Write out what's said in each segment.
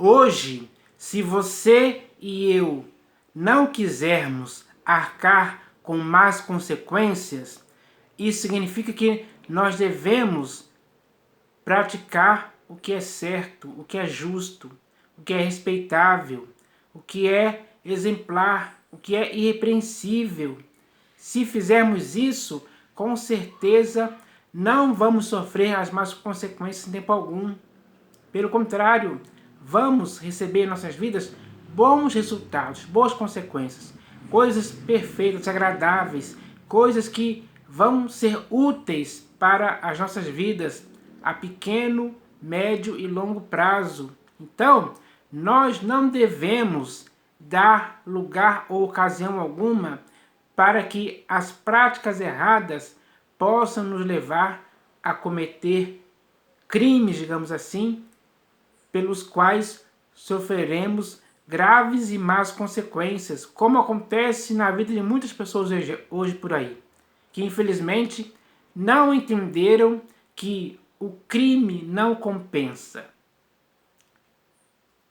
Hoje, se você e eu não quisermos arcar com más consequências, isso significa que nós devemos praticar o que é certo, o que é justo, o que é respeitável, o que é exemplar, o que é irrepreensível. Se fizermos isso, com certeza não vamos sofrer as más consequências em tempo algum. Pelo contrário, vamos receber em nossas vidas bons resultados, boas consequências, coisas perfeitas, agradáveis, coisas que vão ser úteis para as nossas vidas a pequeno, médio e longo prazo. Então, nós não devemos dar lugar ou ocasião alguma para que as práticas erradas possam nos levar a cometer crimes, digamos assim, pelos quais sofreremos graves e más consequências, como acontece na vida de muitas pessoas hoje por aí, que infelizmente não entenderam que o crime não compensa.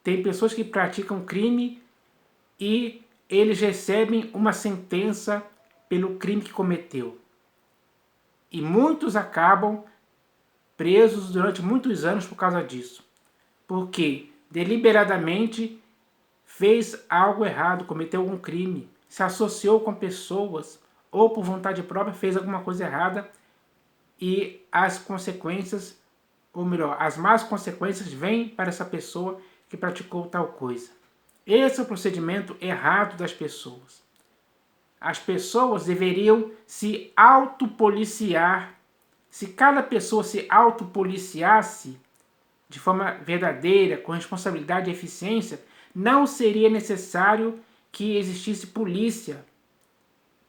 Tem pessoas que praticam crime e eles recebem uma sentença pelo crime que cometeu. E muitos acabam presos durante muitos anos por causa disso. Porque deliberadamente fez algo errado, cometeu algum crime, se associou com pessoas ou por vontade própria fez alguma coisa errada e as consequências, ou melhor, as más consequências vêm para essa pessoa que praticou tal coisa. Esse é o procedimento errado das pessoas. As pessoas deveriam se autopoliciar. Se cada pessoa se autopoliciasse de forma verdadeira, com responsabilidade e eficiência, não seria necessário que existisse polícia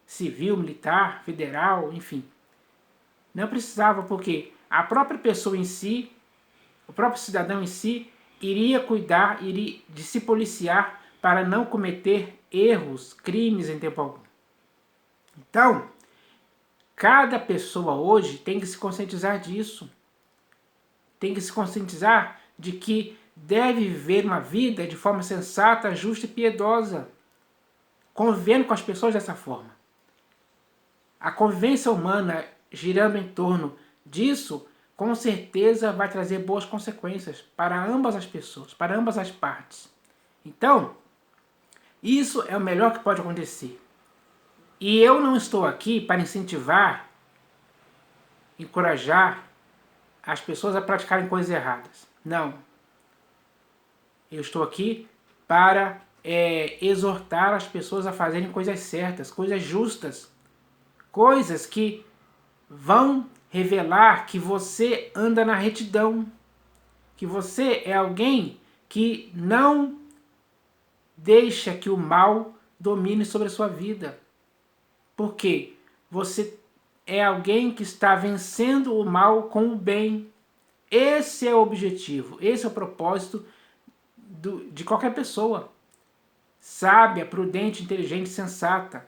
civil, militar, federal, enfim. Não precisava, porque a própria pessoa em si, o próprio cidadão em si, iria cuidar de se policiar para não cometer erros, crimes em tempo algum. Então, cada pessoa hoje tem que se conscientizar disso. Tem que se conscientizar de que deve viver uma vida de forma sensata, justa e piedosa, convivendo com as pessoas dessa forma. A convivência humana girando em torno disso, com certeza vai trazer boas consequências para ambas as pessoas, para ambas as partes. Então, isso é o melhor que pode acontecer. E eu não estou aqui para incentivar, encorajar as pessoas a praticarem coisas erradas. Não. Eu estou aqui para exortar as pessoas a fazerem coisas certas, coisas justas, coisas que vão revelar que você anda na retidão, que você é alguém que não deixa que o mal domine sobre a sua vida. Porque você é alguém que está vencendo o mal com o bem. Esse é o objetivo, esse é o propósito de qualquer pessoa. Sábia, prudente, inteligente, sensata.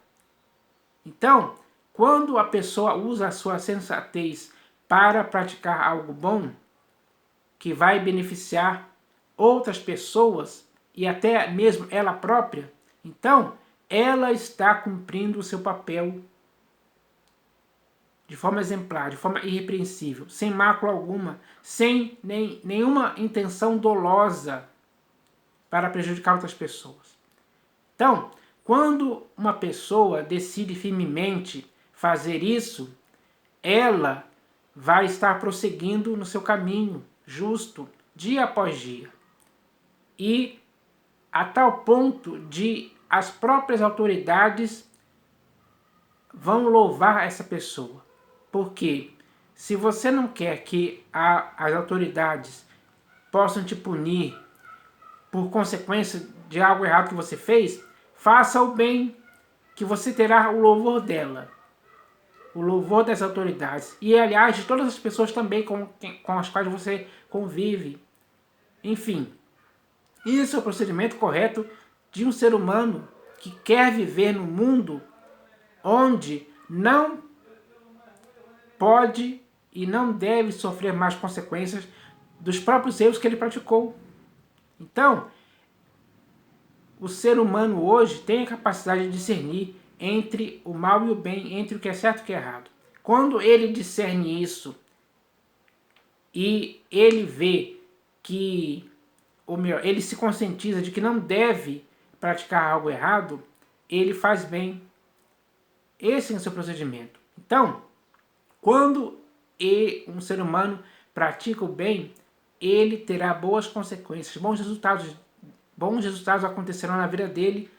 Então, quando a pessoa usa a sua sensatez para praticar algo bom, que vai beneficiar outras pessoas e até mesmo ela própria, então ela está cumprindo o seu papel de forma exemplar, de forma irrepreensível, sem mácula alguma, sem nenhuma intenção dolosa para prejudicar outras pessoas. Então, quando uma pessoa decide firmemente fazer isso, ela vai estar prosseguindo no seu caminho justo, dia após dia. E a tal ponto de as próprias autoridades vão louvar essa pessoa. Porque se você não quer que as autoridades possam te punir por consequência de algo errado que você fez, faça o bem, que você terá o louvor dela, o louvor das autoridades e, aliás, de todas as pessoas também com as quais você convive. Enfim, isso é o procedimento correto de um ser humano que quer viver num mundo onde não pode e não deve sofrer mais consequências dos próprios erros que ele praticou. Então, o ser humano hoje tem a capacidade de discernir entre o mal e o bem, entre o que é certo e o que é errado. Quando ele discerne isso e ele vê que, ou melhor, ele se conscientiza de que não deve praticar algo errado, ele faz bem. Esse é o seu procedimento. Então, quando um ser humano pratica o bem, ele terá boas consequências, bons resultados acontecerão na vida dele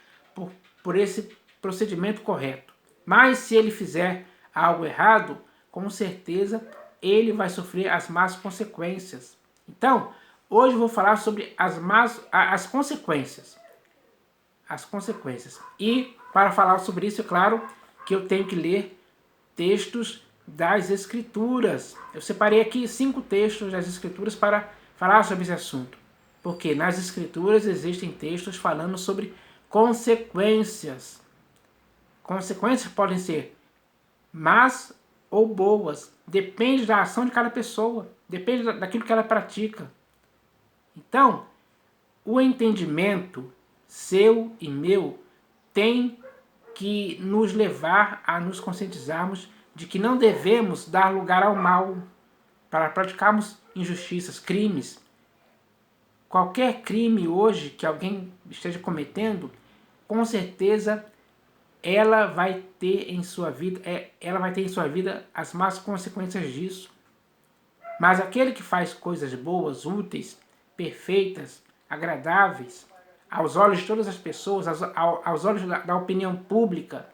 por esse procedimento correto. Mas se ele fizer algo errado, com certeza ele vai sofrer as más consequências. Então, hoje eu vou falar sobre as consequências. As consequências. E para falar sobre isso, é claro que eu tenho que ler textos das Escrituras. Eu separei aqui 5 textos das Escrituras para falar sobre esse assunto. Porque nas Escrituras existem textos falando sobre consequências. Consequências podem ser más ou boas. Depende da ação de cada pessoa. Depende daquilo que ela pratica. Então, o entendimento seu e meu tem que nos levar a nos conscientizarmos de que não devemos dar lugar ao mal para praticarmos injustiças, crimes. Qualquer crime hoje que alguém esteja cometendo, com certeza ela vai ter em sua vida as más consequências disso. Mas aquele que faz coisas boas, úteis, perfeitas, agradáveis, aos olhos de todas as pessoas, aos olhos da opinião pública,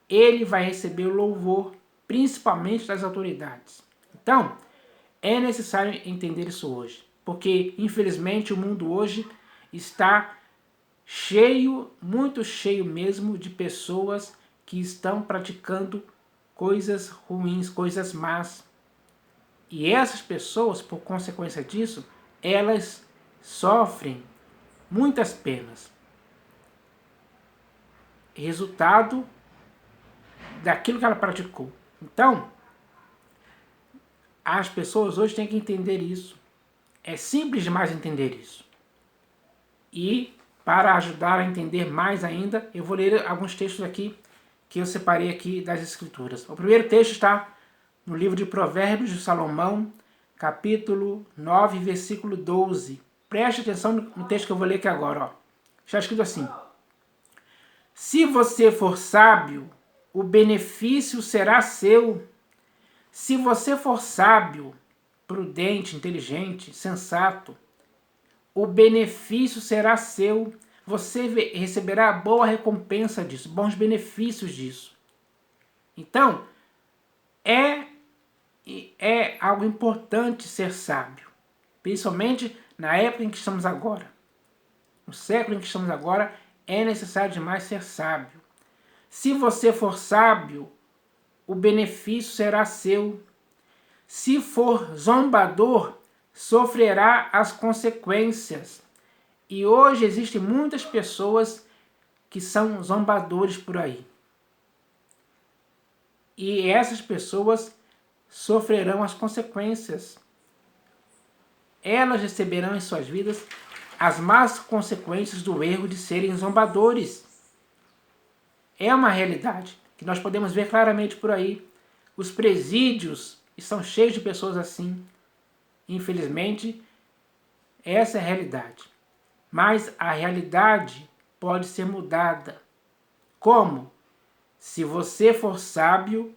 ele vai receber o louvor, principalmente das autoridades. Então, é necessário entender isso hoje, porque infelizmente o mundo hoje está cheio, muito cheio mesmo, de pessoas que estão praticando coisas ruins, coisas más. E essas pessoas, por consequência disso, elas sofrem muitas penas. Resultado daquilo que ela praticou. Então, as pessoas hoje têm que entender isso. É simples demais entender isso. E, para ajudar a entender mais ainda, eu vou ler alguns textos aqui que eu separei aqui das Escrituras. O primeiro texto está no livro de Provérbios de Salomão, capítulo 9, versículo 12. Preste atenção no texto que eu vou ler aqui agora. Ó. Está escrito assim: se você for sábio, o benefício será seu. Se você for sábio, prudente, inteligente, sensato, o benefício será seu. Você receberá boa recompensa disso, bons benefícios disso. Então, é algo importante ser sábio, principalmente na época em que estamos agora. No século em que estamos agora, é necessário demais ser sábio. Se você for sábio, o benefício será seu. Se for zombador, sofrerá as consequências. E hoje existem muitas pessoas que são zombadores por aí. E essas pessoas sofrerão as consequências. Elas receberão em suas vidas as más consequências do erro de serem zombadores. É uma realidade que nós podemos ver claramente por aí. Os presídios estão cheios de pessoas assim. Infelizmente, essa é a realidade. Mas a realidade pode ser mudada. Como? Se você for sábio,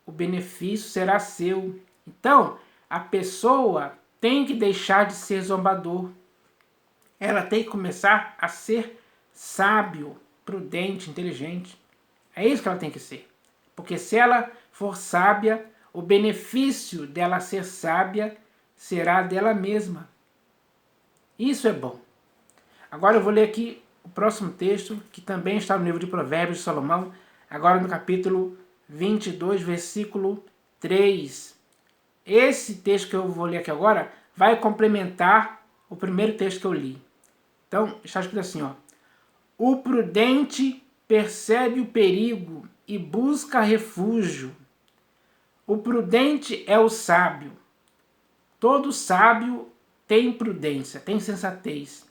o benefício será seu. Então, a pessoa tem que deixar de ser zombador. Ela tem que começar a ser sábio, prudente, inteligente. É isso que ela tem que ser. Porque se ela for sábia, o benefício dela ser sábia será dela mesma. Isso é bom. Agora eu vou ler aqui o próximo texto, que também está no livro de Provérbios de Salomão, agora no capítulo 22, versículo 3. Esse texto que eu vou ler aqui agora vai complementar o primeiro texto que eu li. Então, está escrito assim, ó: o prudente percebe o perigo e busca refúgio. O prudente é o sábio. Todo sábio tem prudência, tem sensatez.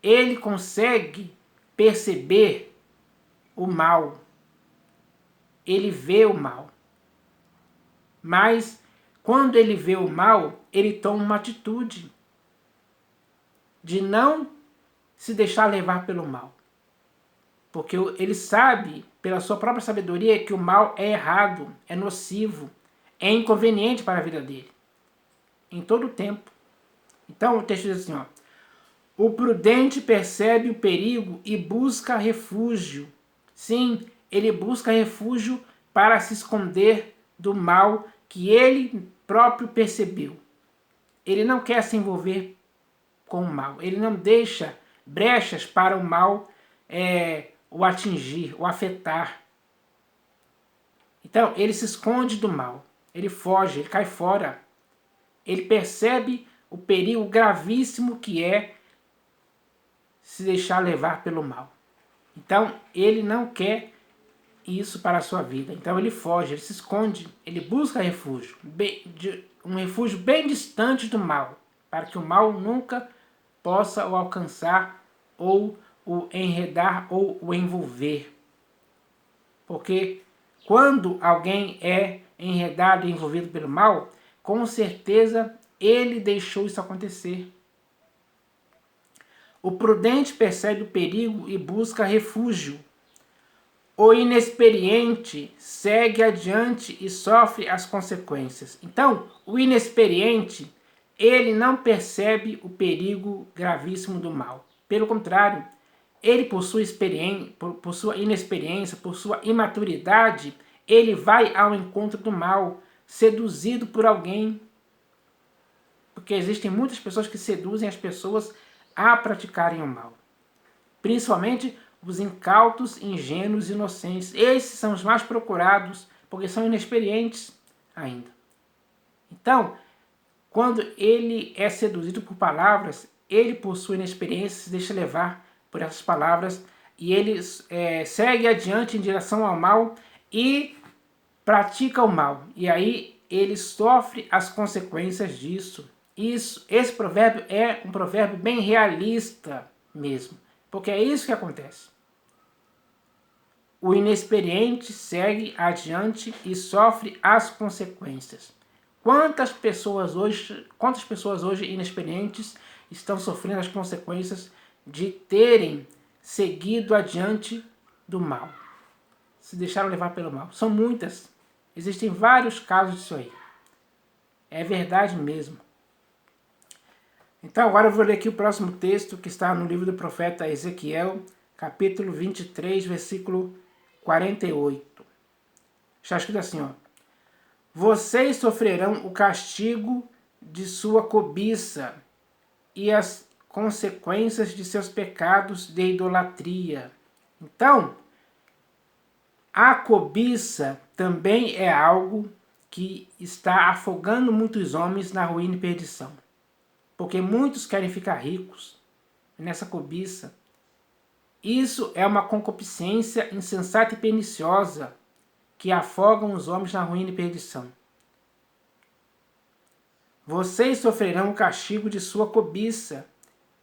ele consegue perceber o mal. Ele vê o mal. Mas quando ele vê o mal, ele toma uma atitude de não se deixar levar pelo mal. Porque ele sabe, pela sua própria sabedoria, que o mal é errado, é nocivo, é inconveniente para a vida dele. Em todo o tempo. Então o texto diz assim, ó. O prudente percebe o perigo e busca refúgio. Sim, ele busca refúgio para se esconder do mal que ele próprio percebeu. Ele não quer se envolver com o mal. Ele não deixa brechas para o mal o atingir, o afetar. Então, ele se esconde do mal. Ele foge, ele cai fora. Ele percebe o perigo gravíssimo que é se deixar levar pelo mal. Então, ele não quer isso para a sua vida. Então, ele foge, ele se esconde, ele busca refúgio. Um refúgio bem distante do mal, para que o mal nunca possa o alcançar, ou o enredar, ou o envolver. Porque quando alguém é enredado e envolvido pelo mal, com certeza ele deixou isso acontecer. O prudente percebe o perigo e busca refúgio. O inexperiente segue adiante e sofre as consequências. Então, o inexperiente, ele não percebe o perigo gravíssimo do mal. Pelo contrário, ele, por sua inexperiência, por sua imaturidade, ele vai ao encontro do mal, seduzido por alguém. Porque existem muitas pessoas que seduzem as pessoas a praticarem o mal. Principalmente os incautos, ingênuos e inocentes. Esses são os mais procurados, porque são inexperientes ainda. Então, quando ele é seduzido por palavras, ele, por sua inexperiência, se deixa levar por essas palavras e ele segue adiante em direção ao mal e pratica o mal. E aí ele sofre as consequências disso. Esse provérbio é um provérbio bem realista mesmo, porque é isso que acontece. O inexperiente segue adiante e sofre as consequências. Quantas pessoas hoje inexperientes estão sofrendo as consequências de terem seguido adiante do mal? Se deixaram levar pelo mal. São muitas. Existem vários casos disso aí. É verdade mesmo. Então agora eu vou ler aqui o próximo texto que está no livro do profeta Ezequiel, capítulo 23, versículo 48. Está escrito assim, ó. Vocês sofrerão o castigo de sua cobiça e as consequências de seus pecados de idolatria. Então, a cobiça também é algo que está afogando muitos homens na ruína e perdição. Porque muitos querem ficar ricos nessa cobiça. Isso é uma concupiscência insensata e perniciosa que afogam os homens na ruína e perdição. Vocês sofrerão o castigo de sua cobiça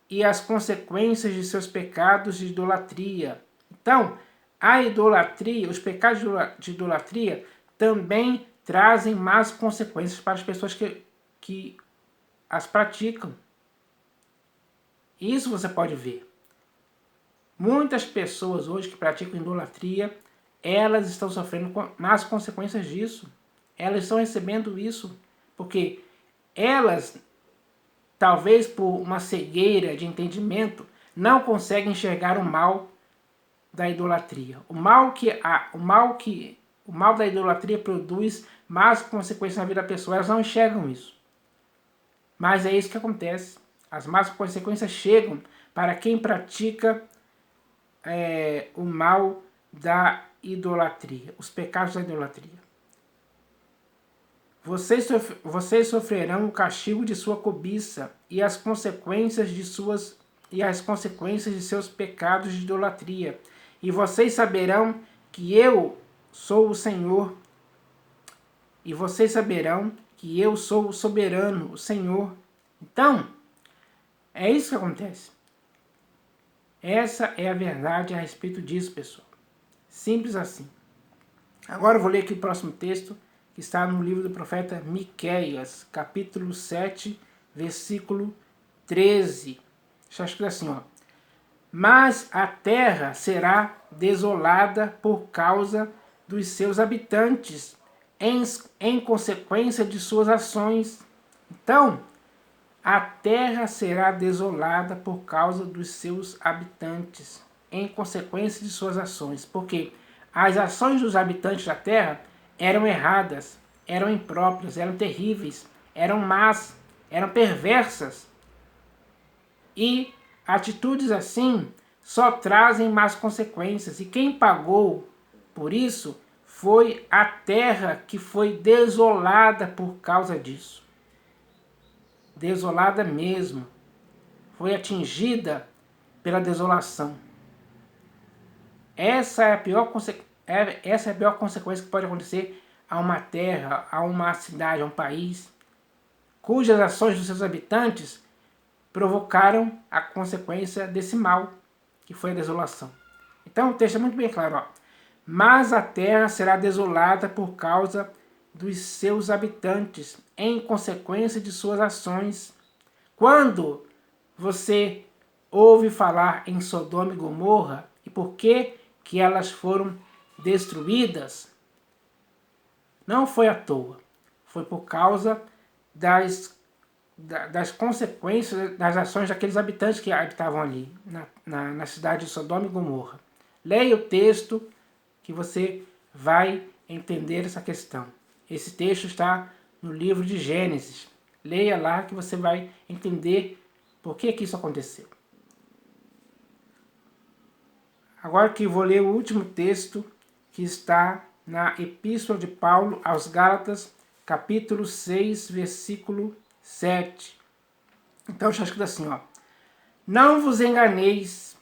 e as consequências de seus pecados de idolatria. Então, a idolatria, os pecados de idolatria também trazem más consequências para as pessoas que as praticam. Isso você pode ver. Muitas pessoas hoje que praticam idolatria, elas estão sofrendo más consequências disso. Elas estão recebendo isso porque elas, talvez por uma cegueira de entendimento, não conseguem enxergar o mal da idolatria. O mal da idolatria produz más consequências na vida da pessoa. Elas não enxergam isso. Mas é isso que acontece. As más consequências chegam para quem pratica o mal da idolatria, os pecados da idolatria. Vocês sofrerão o castigo de sua cobiça e as consequências de seus pecados de idolatria. E vocês saberão que eu sou o Senhor. E vocês saberão que eu sou o soberano, o Senhor. Então, é isso que acontece. Essa é a verdade a respeito disso, pessoal. Simples assim. Agora eu vou ler aqui o próximo texto, que está no livro do profeta Miqueias, capítulo 7, versículo 13. Está escrito assim, ó. Mas a terra será desolada por causa dos seus habitantes, em consequência de suas ações. Então, a terra será desolada por causa dos seus habitantes, em consequência de suas ações. Porque as ações dos habitantes da terra eram erradas, eram impróprias, eram terríveis, eram más, eram perversas. E atitudes assim só trazem más consequências. E quem pagou por isso foi a terra, que foi desolada por causa disso. Desolada mesmo. Foi atingida pela desolação. Essa é a pior consequência que pode acontecer a uma terra, a uma cidade, a um país, cujas ações dos seus habitantes provocaram a consequência desse mal, que foi a desolação. Então o texto é muito bem claro. Ó. Mas a terra será desolada por causa dos seus habitantes, em consequência de suas ações. Quando você ouve falar em Sodoma e Gomorra, e por que elas foram destruídas, não foi à toa. Foi por causa das consequências das ações daqueles habitantes que habitavam ali, na cidade de Sodoma e Gomorra. Leia o texto que você vai entender essa questão. Esse texto está no livro de Gênesis. Leia lá que você vai entender por que isso aconteceu. Agora que vou ler o último texto, que está na Epístola de Paulo aos Gálatas, capítulo 6, versículo 7. Então está escrito assim, ó. Não vos enganeis,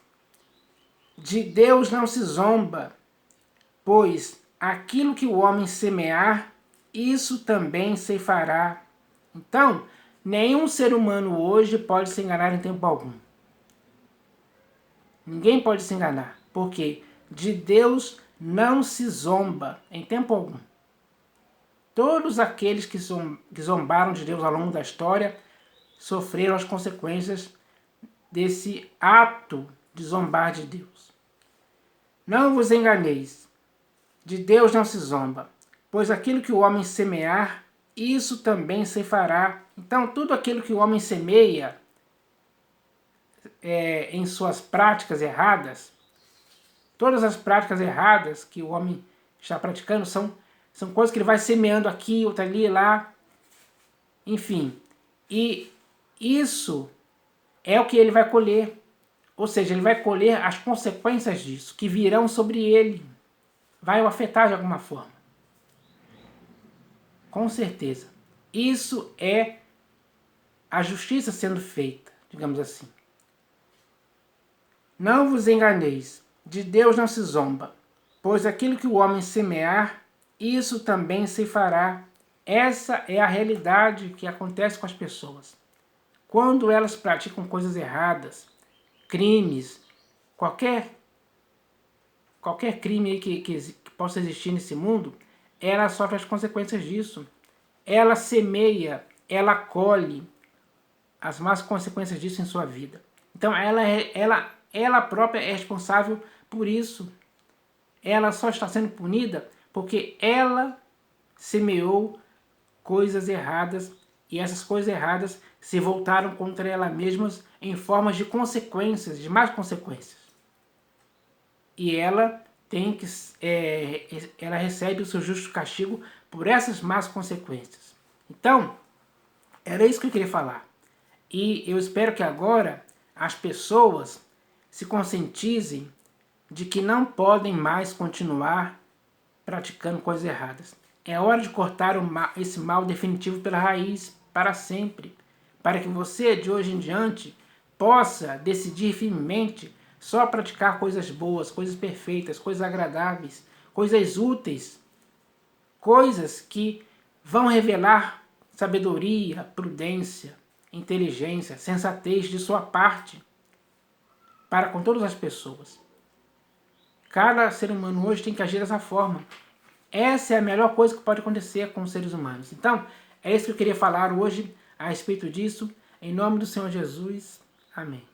de Deus não se zomba, pois aquilo que o homem semear, isso também ceifará. Então, nenhum ser humano hoje pode se enganar em tempo algum. Ninguém pode se enganar, porque de Deus não se zomba em tempo algum. Todos aqueles que zombaram de Deus ao longo da história sofreram as consequências desse ato de zombar de Deus. Não vos enganeis, de Deus não se zomba, pois aquilo que o homem semear, isso também ceifará. Então, tudo aquilo que o homem semeia em suas práticas erradas, todas as práticas erradas que o homem está praticando são coisas que ele vai semeando aqui, outra ali, lá, enfim. E isso é o que ele vai colher. Ou seja, ele vai colher as consequências disso, que virão sobre ele. Vai o afetar de alguma forma. Com certeza. Isso é a justiça sendo feita, digamos assim. Não vos enganeis, de Deus não se zomba, pois aquilo que o homem semear, isso também se fará. Essa é a realidade que acontece com as pessoas. Quando elas praticam coisas erradas, crimes, qualquer crime aí que possa existir nesse mundo, ela sofre as consequências disso. Ela semeia, ela colhe as más consequências disso em sua vida. Então ela própria é responsável por isso. Ela só está sendo punida porque ela semeou coisas erradas, e essas coisas erradas se voltaram contra ela mesmas em formas de consequências, de más consequências. E ela ela recebe o seu justo castigo por essas más consequências. Então, era isso que eu queria falar. E eu espero que agora as pessoas se conscientizem de que não podem mais continuar praticando coisas erradas. É hora de cortar esse mal definitivo pela raiz, para sempre, para que você, de hoje em diante, possa decidir firmemente só praticar coisas boas, coisas perfeitas, coisas agradáveis, coisas úteis, coisas que vão revelar sabedoria, prudência, inteligência, sensatez de sua parte. para com todas as pessoas. Cada ser humano hoje tem que agir dessa forma. Essa é a melhor coisa que pode acontecer com os seres humanos. Então, é isso que eu queria falar hoje a respeito disso. Em nome do Senhor Jesus. Amém.